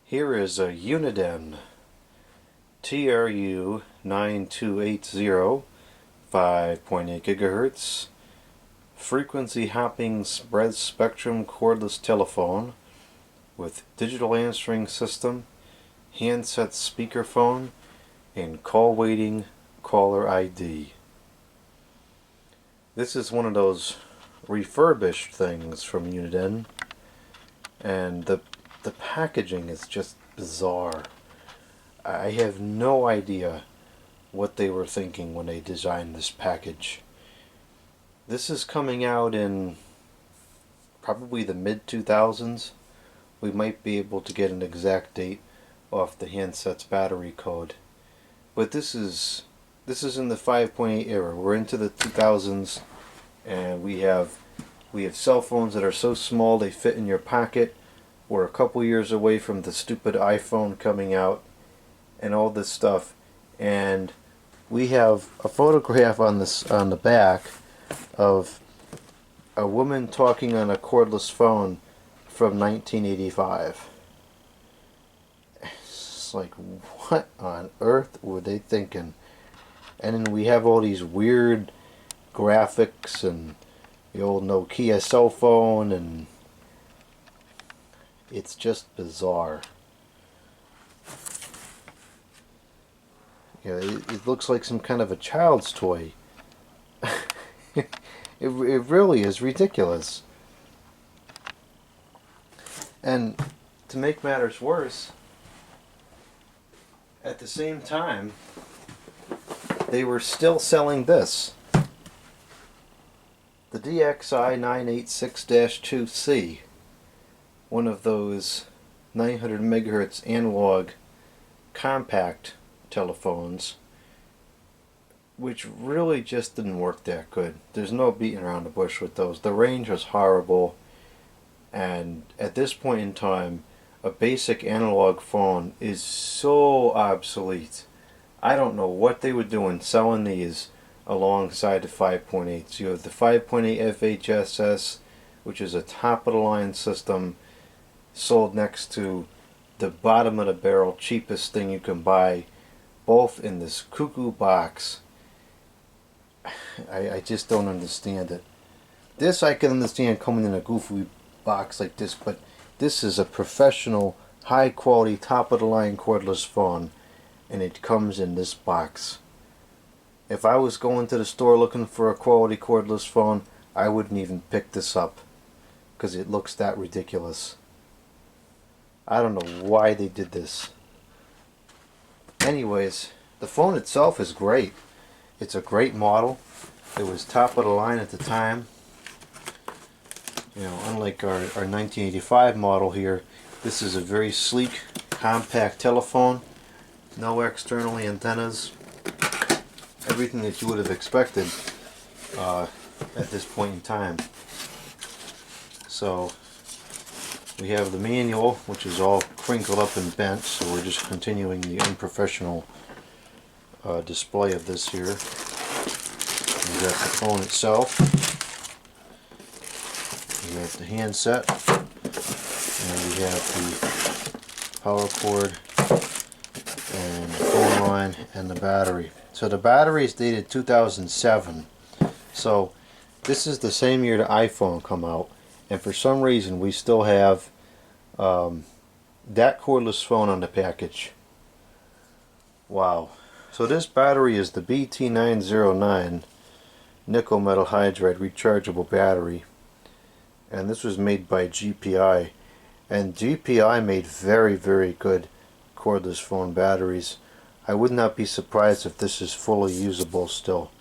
Here is a Uniden TRU9280 5.8 GHz frequency hopping spread spectrum cordless telephone with digital answering system, handset speakerphone, and call waiting caller ID. This is one of those refurbished things from Uniden, and the packaging is just bizarre. I have no idea what they were thinking when they designed this package. This is coming out in probably the mid-2000s. We might be able to get an exact date off the handset's battery code. But this is in the 5.8 era. We're into the 2000s, and we have cell phones that are so small they fit in your pocket. We're a couple years away from the stupid iPhone coming out and all this stuff, and we have a photograph on the back of a woman talking on a cordless phone from 1985. It's like, what on earth were they thinking? And then we have all these weird graphics and the old Nokia cell phone, and it's just bizarre. You know, it looks like some kind of a child's toy. it really is ridiculous. And to make matters worse, at the same time, they were still selling this. The DXI 986-2C, one of those 900 megahertz analog compact telephones, which really just didn't work that good. There's no beating around the bush with those. The range was horrible, and at this point in time, a basic analog phone is so obsolete. I don't know what they were doing selling these alongside the 5.8. You have the 5.8 FHSS, which is a top-of-the-line system, sold next to the bottom of the barrel cheapest thing you can buy, both in this cuckoo box. I just don't understand it. This I can understand coming in a goofy box like this, but this is a professional, high quality, top of the line cordless phone, and it comes in this box. If I was going to the store looking for a quality cordless phone, I wouldn't even pick this up because it looks that ridiculous. I don't know why they did this. Anyways, the phone itself is great. It's a great model. It was top of the line at the time. You know, unlike our 1985 model here, this is a very sleek, compact telephone. No external antennas. Everything that you would have expected at this point in time. So we have the manual, which is all crinkled up and bent, so we're just continuing the unprofessional display of this here. We got the phone itself, we have the handset, and we have the power cord and the phone line and the battery. So the battery is dated 2007, so this is the same year the iPhone come out, and for some reason we still have that cordless phone on the package. Wow. So this battery is the BT909 nickel metal hydride rechargeable battery, and this was made by GPI, and GPI made very, very good cordless phone batteries. I would not be surprised if this is fully usable still,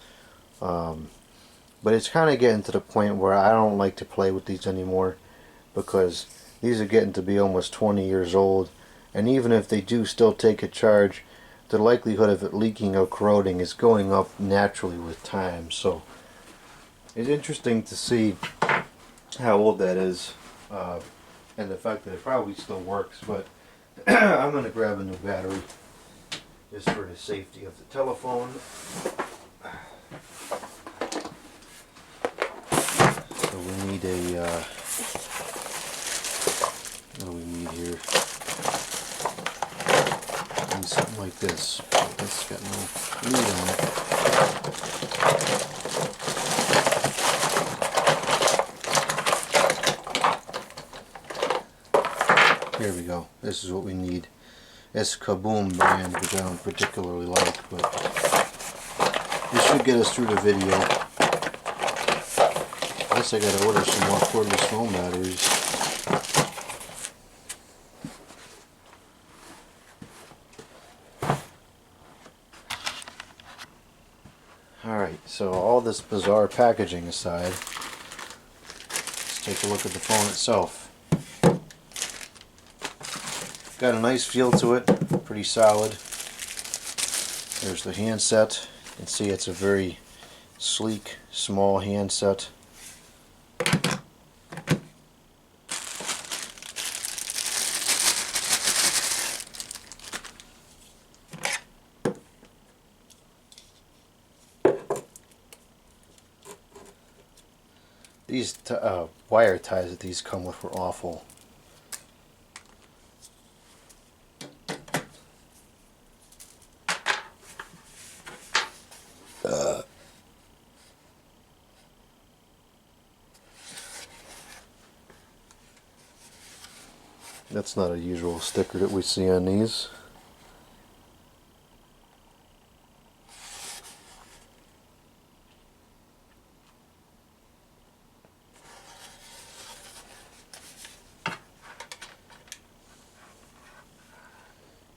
but it's kind of getting to the point where I don't like to play with these anymore, because these are getting to be almost 20 years old, and even if they do still take a charge, the likelihood of it leaking or corroding is going up naturally with time. So it's interesting to see how old that is, and the fact that it probably still works, but I'm going to grab a new battery just for the safety of the telephone. So we need a what do we need here? like this. It's got no lid on it. Here we go. This is what we need. It's Kaboom brand, which I don't particularly like, but this should get us through the video. I guess I gotta order some more cordless phone batteries. Alright, so all this bizarre packaging aside, let's take a look at the phone itself. Got a nice feel to it, pretty solid. There's the handset. You can see it's a very sleek, small handset. These wire ties that these come with were awful. That's not a usual sticker that we see on these.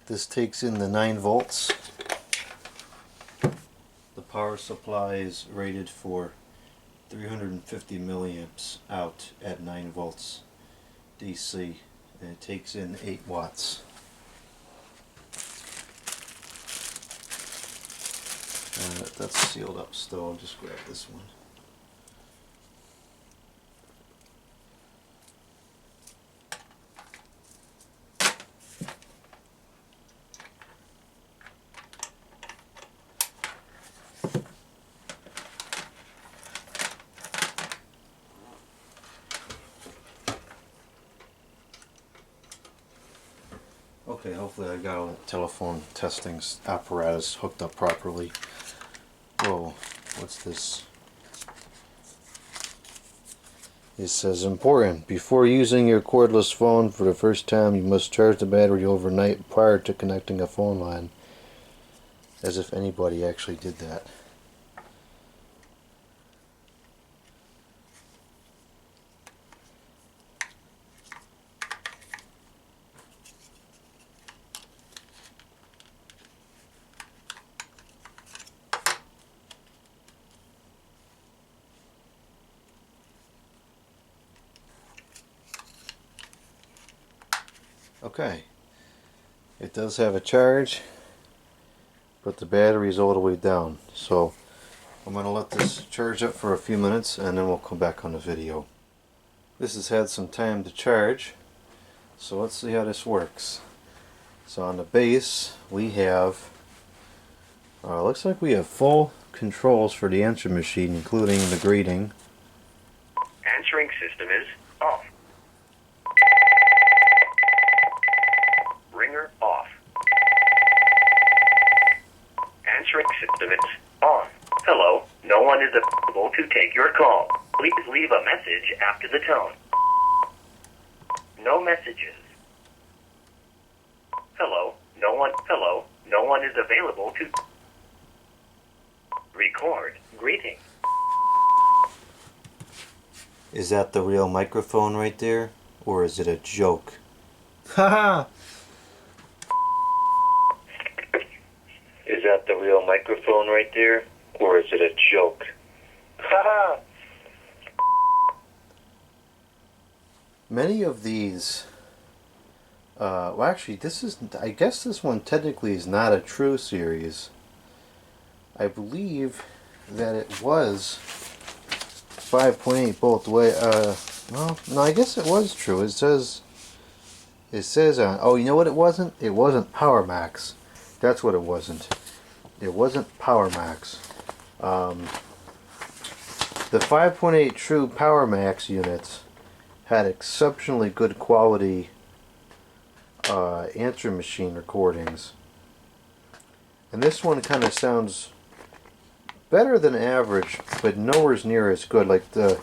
This takes in the 9 volts. The power supply is rated for 350 milliamps out at 9 volts DC, and it takes in 8 watts. That's sealed up still. I'll just grab this one. Okay, hopefully I got all the telephone testing apparatus hooked up properly. Whoa, what's this? It says, important, before using your cordless phone for the first time, you must charge the battery overnight prior to connecting a phone line. As if anybody actually did that. Okay, it does have a charge, but the battery is all the way down, so I'm going to let this charge up for a few minutes and then we'll come back on the video. This has had some time to charge, so let's see how this works. So on the base we have, looks like we have full controls for the answer machine, including the greeting. Answering system is off. Ringer off. Answering system is on. Hello, no one is available to take your call. Please leave a message after the tone. No messages. Hello, no one is available to record greeting. Is that the real microphone right there, or is it a joke? Haha! Is that the real microphone right there, or is it a joke? Haha! Many of these, well actually this is, I guess this one technically is not a TRU series. I believe that it was 5.8 both way, well, no, I guess it was TRU. It says on, oh, you know what it wasn't? It wasn't PowerMax. That's what it wasn't. It wasn't PowerMax. The 5.8 TRU PowerMax units had exceptionally good quality answer machine recordings. And this one kind of sounds better than average, but nowhere near as good. Like the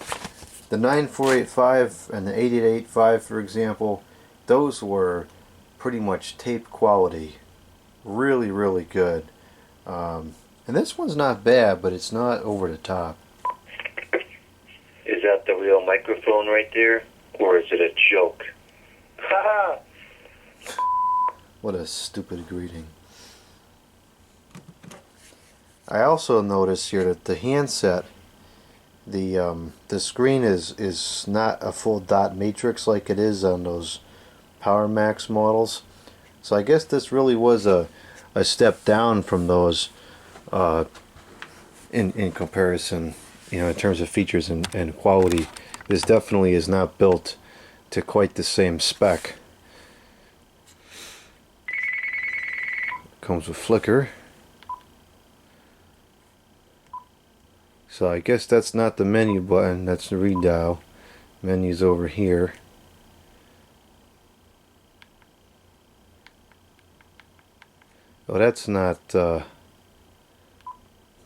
9485 and the 8885, for example, those were pretty much tape quality. Really, really good. And this one's not bad, but it's not over the top. Is that the real microphone right there? Or is it a joke? Haha! What a stupid greeting. I also noticed here that the handset, the screen is not a full dot matrix like it is on those PowerMax models. So I guess this really was a step down from those in comparison, you know, in terms of features and quality. This definitely is not built to quite the same spec. Comes with flicker. So I guess that's not the menu button, that's the redial. Menu's over here. Oh, that's not,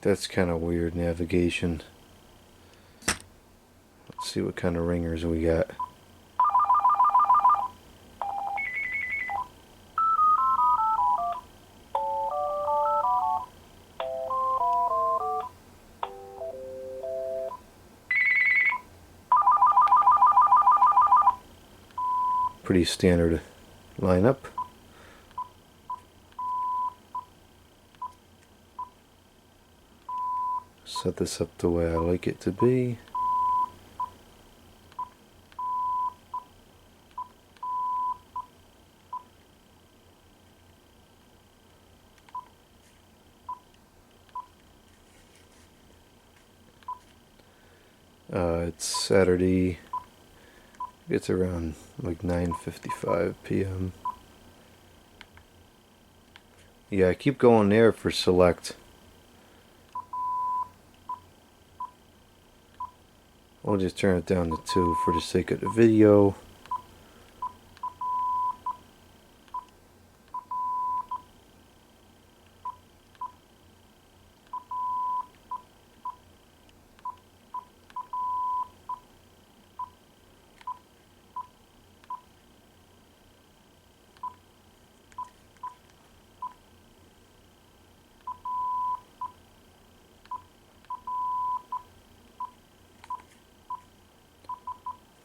that's kind of weird navigation. Let's see what kind of ringers we got. Pretty standard lineup. Set this up the way I like it to be. It's Saturday. It's around like 9:55 p.m. Yeah, I keep going there for select. We'll just turn it down to 2 for the sake of the video.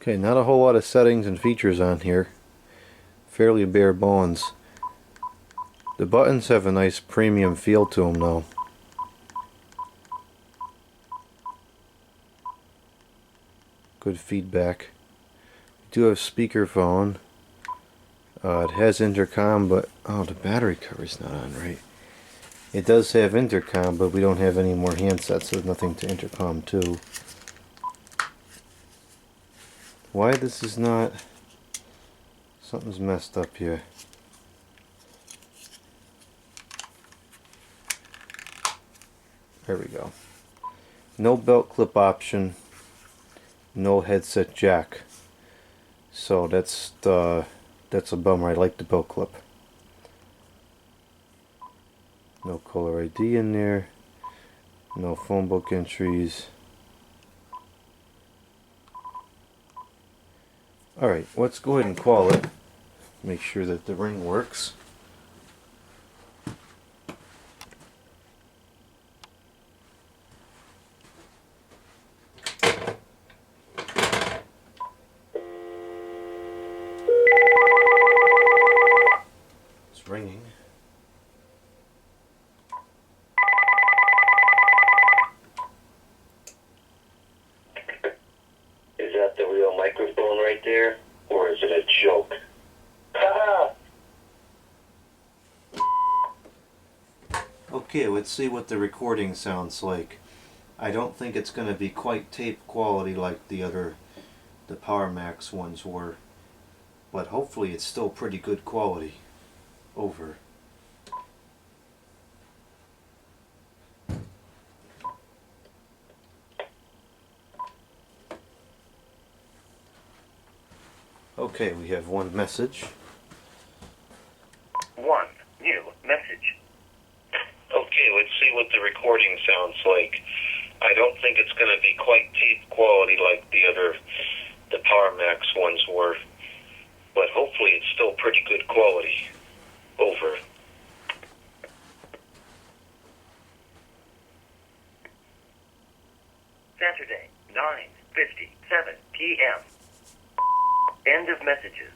Okay, not a whole lot of settings and features on here. Fairly bare bones. The buttons have a nice premium feel to them though. Good feedback. We do have speakerphone. It has intercom, but oh, the battery cover's not on right. It does have intercom, but we don't have any more handsets, so there's nothing to intercom to. Why this is not... Something's messed up here. There we go. No belt clip option. No headset jack. So that's a bummer. I like the belt clip. No caller ID in there. No phone book entries. Alright, let's go ahead and call it. Make sure that the ring works. It's ringing. Is that the real microphone right there? Or is it a joke? Haha! Okay, let's see what the recording sounds like. I don't think it's going to be quite tape quality like the PowerMax ones were, but hopefully it's still pretty good quality. Over. Okay, we have one message. One new message. see what the recording sounds like. I don't think it's going to be quite tape quality like the PowerMax ones were, but hopefully it's still pretty good quality. Over. Saturday, 9:57 p.m. End of messages.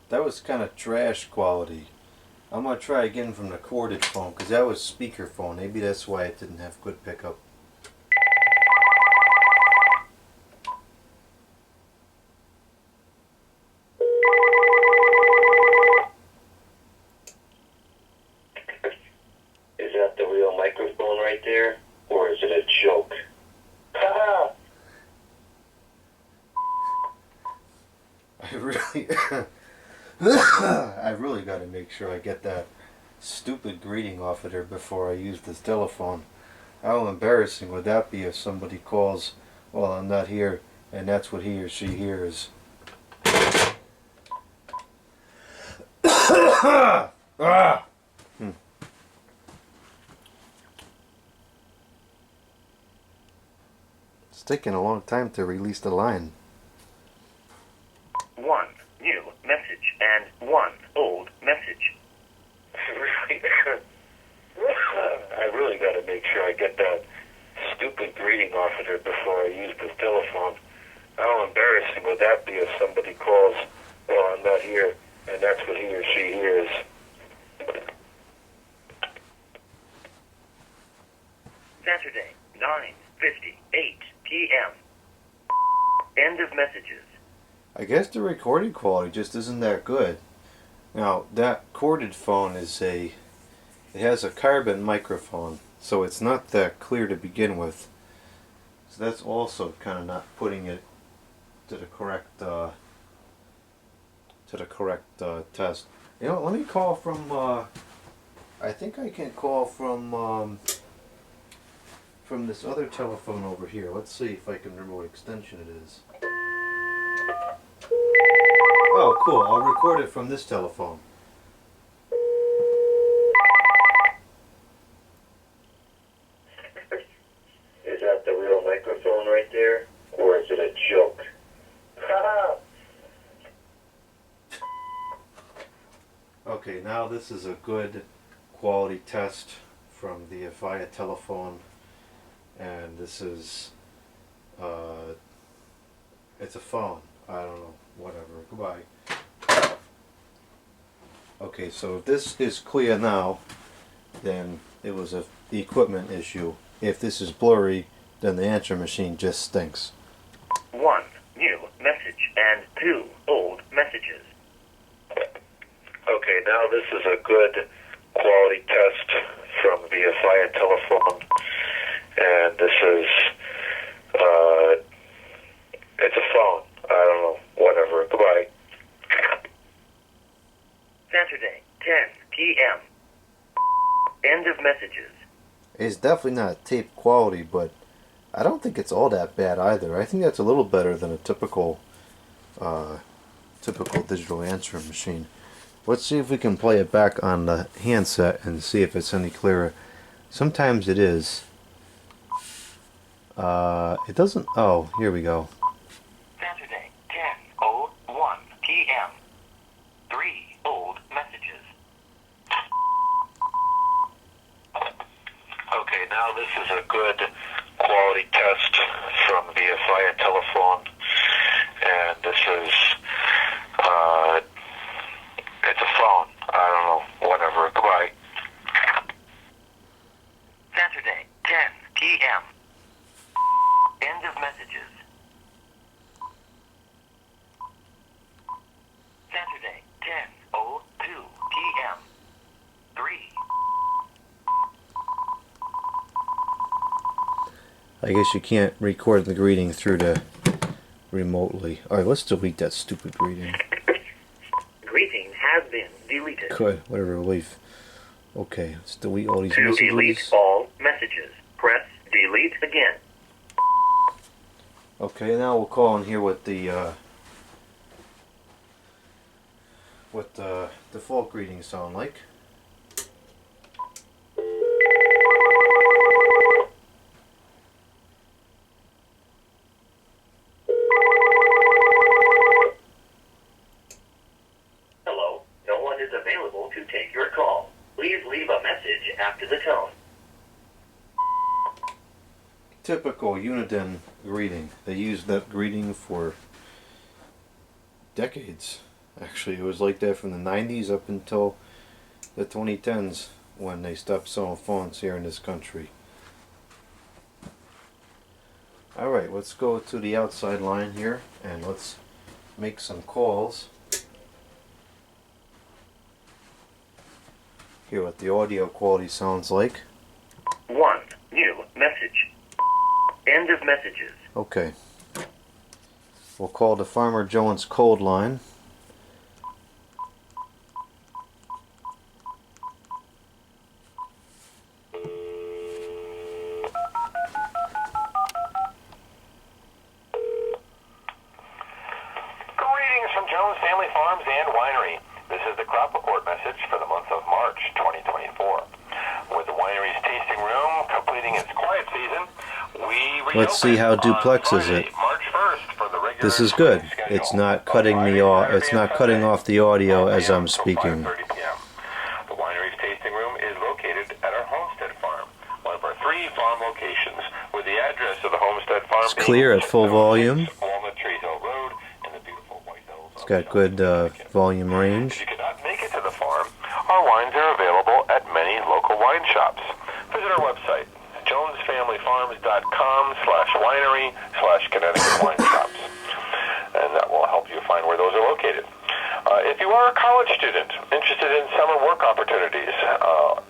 That was kind of trash quality. I'm going to try again from the corded phone, because that was speakerphone. Maybe that's why it didn't have good pickup. Is that the real microphone right there, or is it a joke? Ha! I really got to make sure I get that stupid greeting off of there before I use this telephone. How embarrassing would that be if somebody calls, well, I'm not here, and that's what he or she hears. It's taking a long time to release the line. One new message and one old message. I really got to make sure I get that stupid greeting off of there before I use this telephone. How embarrassing would that be if somebody calls, well, I'm not here, and that's what he or she hears. Saturday, 9:58 p.m. End of messages. I guess the recording quality just isn't that good. Now, that corded phone it has a carbon microphone, so it's not that clear to begin with. So that's also kind of not putting it to the correct test. You know, let me call from. I think I can call from this other telephone over here. Let's see if I can remember what extension it is. Oh, cool. I'll record it from this telephone. Is that the real microphone right there, or is it a joke? Okay, now this is a good quality test from the Avaya telephone, and this is it's a phone. I don't know, whatever. Goodbye. Okay, so if this is clear now, then it was the equipment issue. If this is blurry, then the answer machine just stinks. One new message and two old messages. Okay, now this is a good quality test from the Avaya telephone, and this is, it's a phone. I don't know, whatever. Goodbye. Saturday, 10 p.m. End of messages. It's definitely not tape quality, but I don't think it's all that bad either. I think that's a little better than a typical digital answering machine. Let's see if we can play it back on the handset and see if it's any clearer. Sometimes it is. It doesn't. Oh, here we go. Saturday, 10:01 p.m. Three old messages. Okay, now this is a good quality test from the Avaya telephone, and this is, it's a phone. I don't know, whatever. Goodbye. Saturday, 10 p.m. End of messages. Saturday, 10:02 p.m. Three. I guess you can't record the greeting through the remotely. Alright, let's delete that stupid greeting. Greeting has been deleted. Good, what a relief. Okay, let's delete all these To messages. delete all messages, press delete again. Okay, now we'll call and hear what the default greetings sound like. is available to take your call. Please leave a message after the tone. Typical Uniden greeting. They used that greeting for decades. Actually, it was like that from the 90s up until the 2010s when they stopped selling phones here in this country. Alright, let's go to the outside line here and let's make some calls. Hear what the audio quality sounds like. 1. New message. End of messages. Okay. We'll call the Farmer Jones cold line. Greetings from Jones Family Farms and Winery. This is the crop report message for the month of March 2024. With the winery's tasting room completing its quiet season, let's see how duplex is it. March 1st for the regular This is good. It's not cutting me off. It's not cutting off the audio as I'm speaking. The winery's tasting room is located at our Homestead Farm, one of our 3 farm locations, with the address of the Homestead Farm. It's clear at full volume. Walnut Tree Hill Road in the beautiful White Hills. It's got good volume range. If you cannot make it to the farm, our wines are available at many local wine shops. Visit our website, jonesfamilyfarms.com/winery/Connecticut wine shops, and that will help you find where those are located. If you are a college student interested in summer work opportunities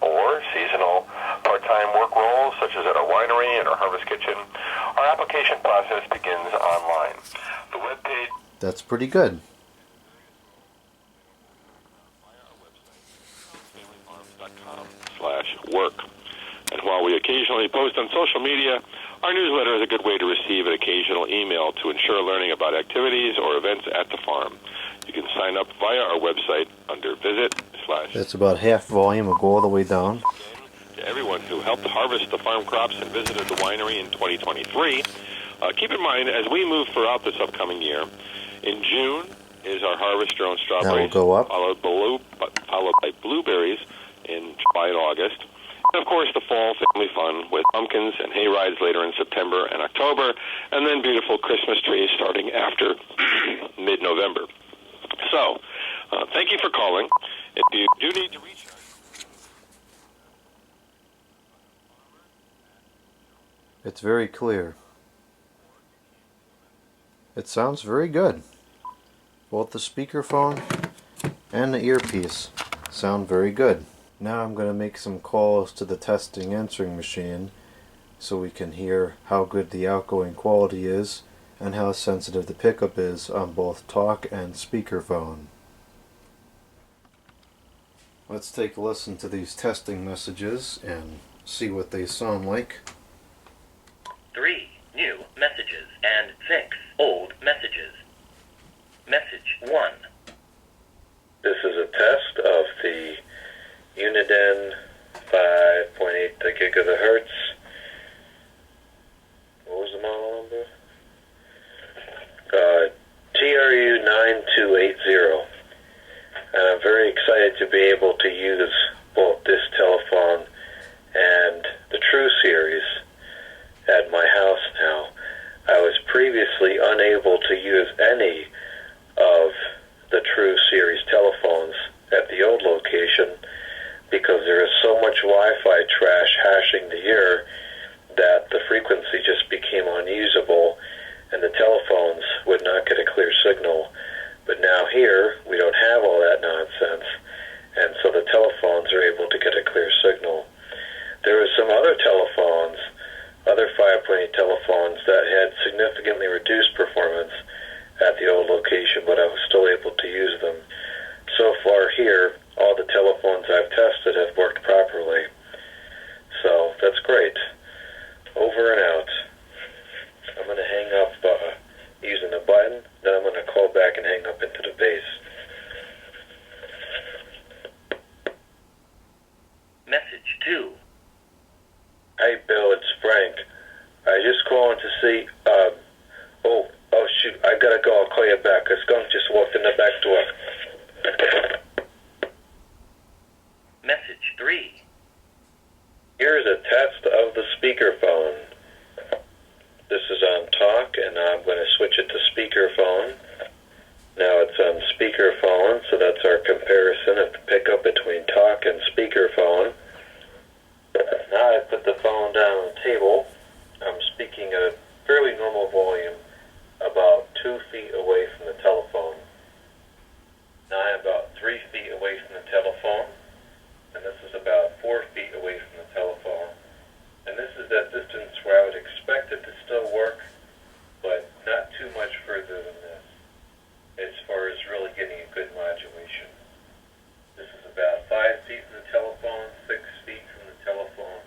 or seasonal part-time work roles, such as at our winery and our harvest kitchen, our application process begins online. The webpage. That's pretty good. /work. And while we occasionally post on social media, our newsletter is a good way to receive an occasional email to ensure learning about activities or events at the farm. You can sign up via our website under visit/ That's about half volume. We'll go all the way down. To everyone who helped harvest the farm crops and visited the winery in 2023, keep in mind as we move throughout this upcoming year, in June is our harvest your own strawberries, go up. followed by blueberries in July and August. And, of course, the fall family fun with pumpkins and hay rides later in September and October, and then beautiful Christmas trees starting after mid-November. So, thank you for calling. If you do need to reach us, It's very clear. It sounds very good. Both the speakerphone and the earpiece sound very good. Now I'm going to make some calls to the testing answering machine so we can hear how good the outgoing quality is and how sensitive the pickup is on both talk and speakerphone. Let's take a listen to these testing messages and see what they sound like. 3 new messages and 6 old messages. Message 1. This is a test of the Uniden 5.8 GHz. What was the model number? TRU9280. And I'm very excited to be able to use both this telephone and the TRU series at my house now. I was previously unable to use any of the TRU series telephones at the old location because there is so much Wi-Fi trash hashing the ear that the frequency just became unusable and the telephones would not get a clear signal. But now here, we don't have all that nonsense, and so the telephones are able to get a clear signal. There are some other telephones, other 5.8 telephones that had significantly reduced performance at the old location, but I was still able to use them. So far here, all the telephones I've tested have worked properly. So that's great. Over and out. I'm going to hang up using the button, then I'm going to call back and hang up into the base. Message 2. Hey Bill, it's Frank. I just calling to see, oh shoot, I gotta go, I'll call you back. A skunk just walked in the back door. message 3. Here's a test of the speakerphone. This is on talk, and now I'm going to switch it to speakerphone. Now it's on speakerphone, so that's our comparison of the pickup between talk and speakerphone. Now I put the phone down on the table. I'm speaking at a fairly normal volume, about 2 feet away from the telephone. Now I'm about 3 feet away from the telephone, and this is about 4 feet away from the telephone. And this is that distance where I would expect it to still work, but not too much further than this, as far as really getting a good modulation. This is about 5 feet from the telephone, 6 feet from the telephone,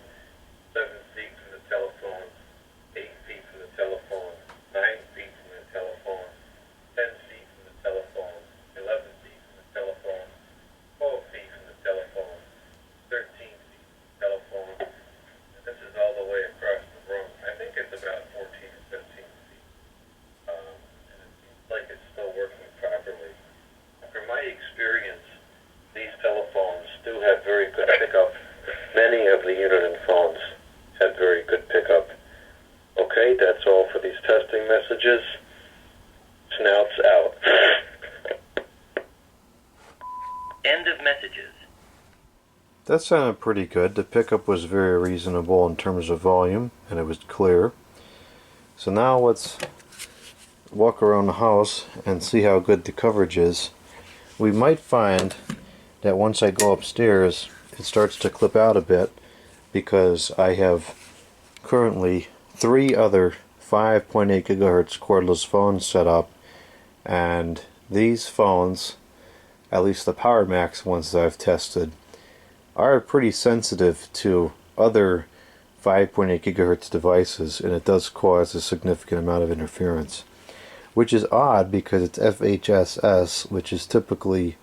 7 feet from the telephone, 8 feet from the telephone, 9 feet from the telephone, 10 feet from the telephone, 11 feet from the telephone, 12 feet from the telephone, 13 feet from the telephone, and this is all the way across the room. I think it's about 14 or 15 feet. And it seems like it's still working properly. From my experience, these telephones do have very good pickup. Many of the Uniden phones have very good pickup. Okay, that's all for these testing messages. Snouts out. End of messages. That sounded pretty good. The pickup was very reasonable in terms of volume, and it was clear. So now let's walk around the house and see how good the coverage is. We might find that once I go upstairs, it starts to clip out a bit, because I have currently 3 other 5.8 GHz cordless phones set up, and these phones, at least the PowerMax ones that I've tested, are pretty sensitive to other 5.8 GHz devices, and it does cause a significant amount of interference, which is odd because it's FHSS, which is typically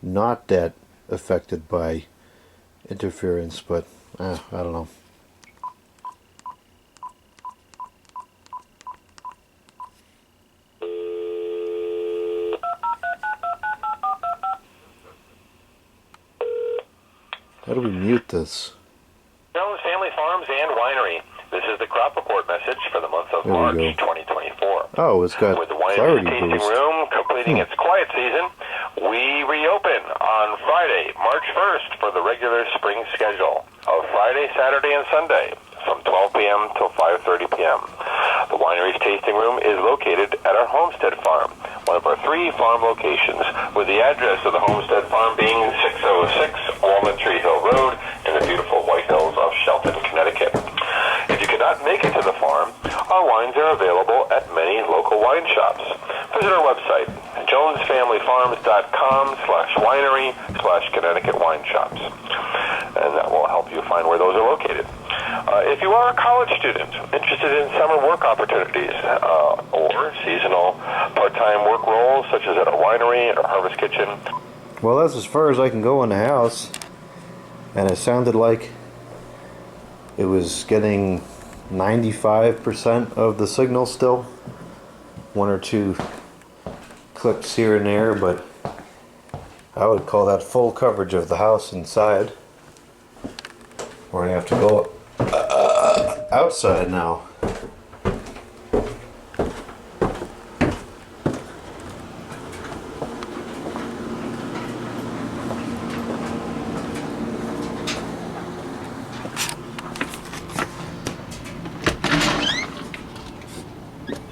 not that affected by interference, but I don't know. How do we mute this? Jones Family Farms and Winery. This is the crop report message for the month of There we March go. 2024. Oh, it's got With the winery's clarity tasting boost. room completing its quiet season, we reopen on Friday, March 1st for the regular spring schedule of Friday, Saturday, and Sunday from 12 p.m. till 5:30 p.m. The winery's tasting room is located at our Homestead Farm, one of our 3 farm locations, with the address of the Homestead Farm being 606 Walnut Tree Hill Road in the beautiful White Hills of Shelton, Connecticut. If you cannot make it to the farm, our wines are available at many local wine shops. Visit our website, jonesfamilyfarms.com/winery/Connecticut wine shops, and that will help you find where those are located. If you are a college student interested in summer work opportunities or seasonal part-time work roles, such as at a winery or harvest kitchen. Well, that's as far as I can go in the house, and it sounded like it was getting 95% of the signal still. 1 or 2 clips here and there, but I would call that full coverage of the house inside. We're gonna have to go outside now.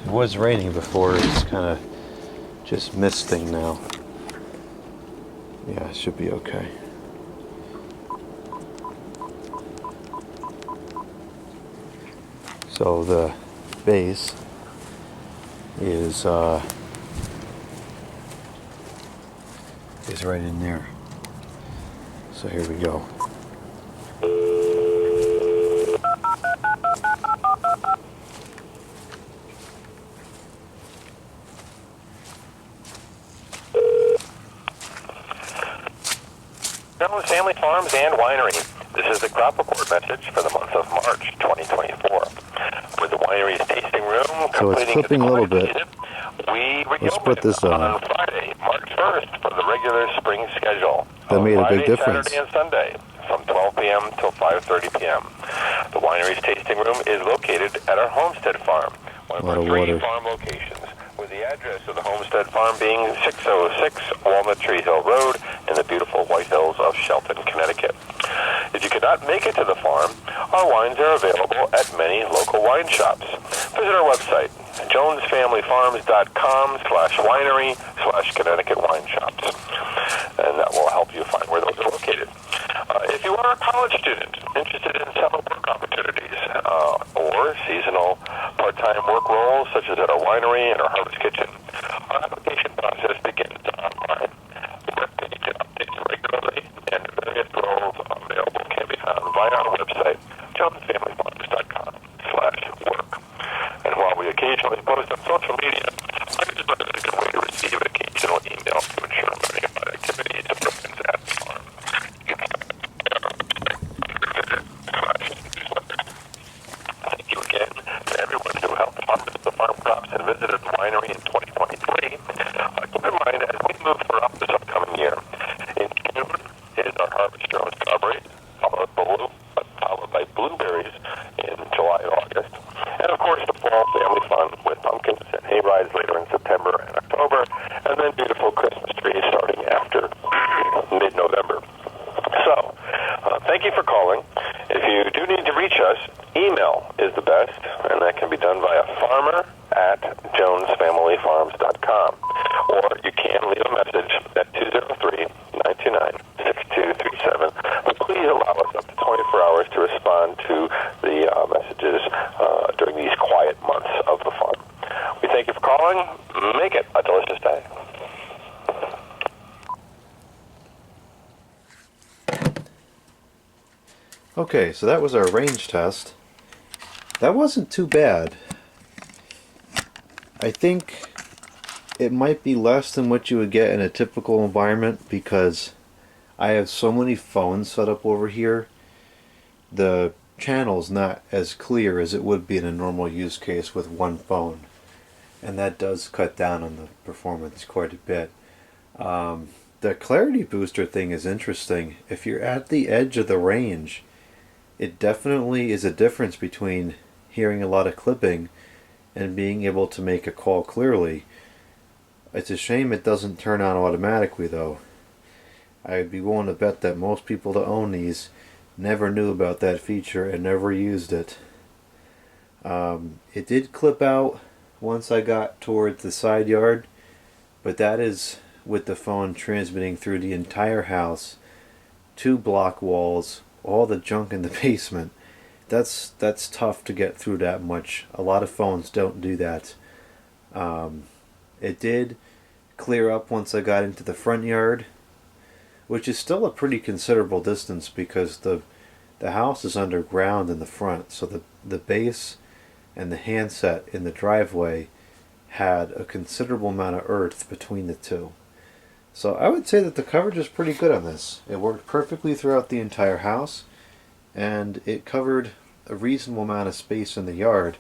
It was raining before, it's kind of just misting now. Yeah, it should be okay. So the base is right in there. So here we go. Jones Family Farms and Winery. This is the crop report message for the month of March 2024. With the winery's tasting room So it's completing clipping a little bit. season, we Let's put reopen this on. Friday, March 1st for the regular spring schedule That made a big Friday, difference. Saturday, and Sunday from 12 p.m. till 5:30 p.m. The winery's tasting room is located at our Homestead Farm, one of our three farm locations, with the address of the Homestead Farm being 606 Walnut Tree Hill Road in the beautiful White Hills of Shelton, Connecticut. If you cannot make it to the farm, our wines are available at many local wine shops. Visit our website, jonesfamilyfarms.com/winery/Connecticut wine shops, and that will help you find where those are located. If you are a college student interested in summer work opportunities or seasonal part-time work roles, such as at our winery and our harvest kitchen, our application process begins online. The work page updates regularly, and various roles available can be found via our website, jonesfamilyfarms.com/work. And while we occasionally post on social media, I just thought it a good way to receive an occasional email to ensure learning about activities and programs at the farm. Thank you again to everyone who helped harvest the farm crops and visited the winery in 2023. Keep in mind, as we move throughout this upcoming year, in June is our harvest of strawberries, followed by blueberries in July and August. And of course, the fall family fun with pumpkins and hay rides later in September and October, and then beautiful Christmas trees starting after mid-November. So, thank you for calling. If you do need to reach us, email is the best, and that can be done via farmer@jonesfamilyfarms.com. Or you can leave a message at 203-929-6237. But please allow us up to 24 hours to respond to the messages during these quiet months of the farm. We thank you for calling. Make it a delicious day. Okay, so that was our range test. That wasn't too bad. I think it might be less than what you would get in a typical environment because I have so many phones set up over here. The channel's not as clear as it would be in a normal use case with one phone. And that does cut down on the performance quite a bit. The clarity booster thing is interesting. If you're at the edge of the range, it definitely is a difference between hearing a lot of clipping and being able to make a call clearly. It's a shame it doesn't turn on automatically though. I'd be willing to bet that most people that own these never knew about that feature and never used it. It did clip out once I got towards the side yard, but that is with the phone transmitting through the entire house, 2 block walls, all the junk in the basement. That's tough to get through that much. A lot of phones don't do that. It did clear up once I got into the front yard, which is still a pretty considerable distance because the house is underground in the front, so the base and the handset in the driveway had a considerable amount of earth between the two. So I would say that the coverage is pretty good on this. It worked perfectly throughout the entire house, and it covered a reasonable amount of space in the yard.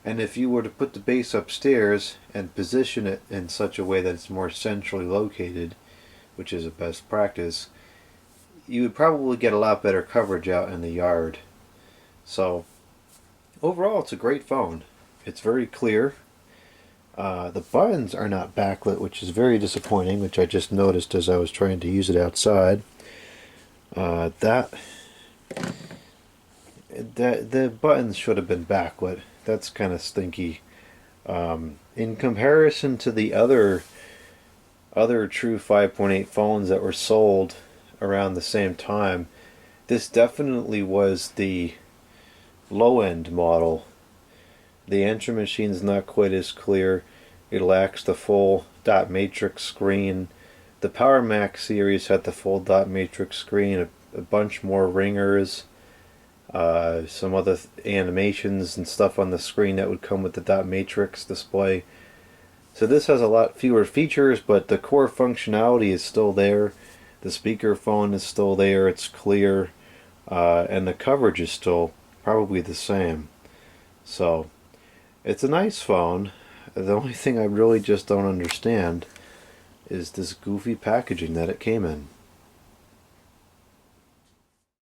And if you were to put the base upstairs and position it in such a way that it's more centrally located, which is a best practice, you would probably get a lot better coverage out in the yard. So overall, it's a great phone. It's very clear. The buttons are not backlit, which is very disappointing, which I just noticed as I was trying to use it outside. The buttons should have been backlit. That's kind of stinky. In comparison to the other true 5.8 phones that were sold around the same time, this definitely was the low-end model. The entry machine's not quite as clear. It lacks the full dot matrix screen. The PowerMax series had the full dot matrix screen, a bunch more ringers, some other animations and stuff on the screen that would come with the dot matrix display. So this has a lot fewer features, but the core functionality is still there. The speakerphone is still there, it's clear, and the coverage is still probably the same. So it's a nice phone. The only thing I really just don't understand is this goofy packaging that it came in.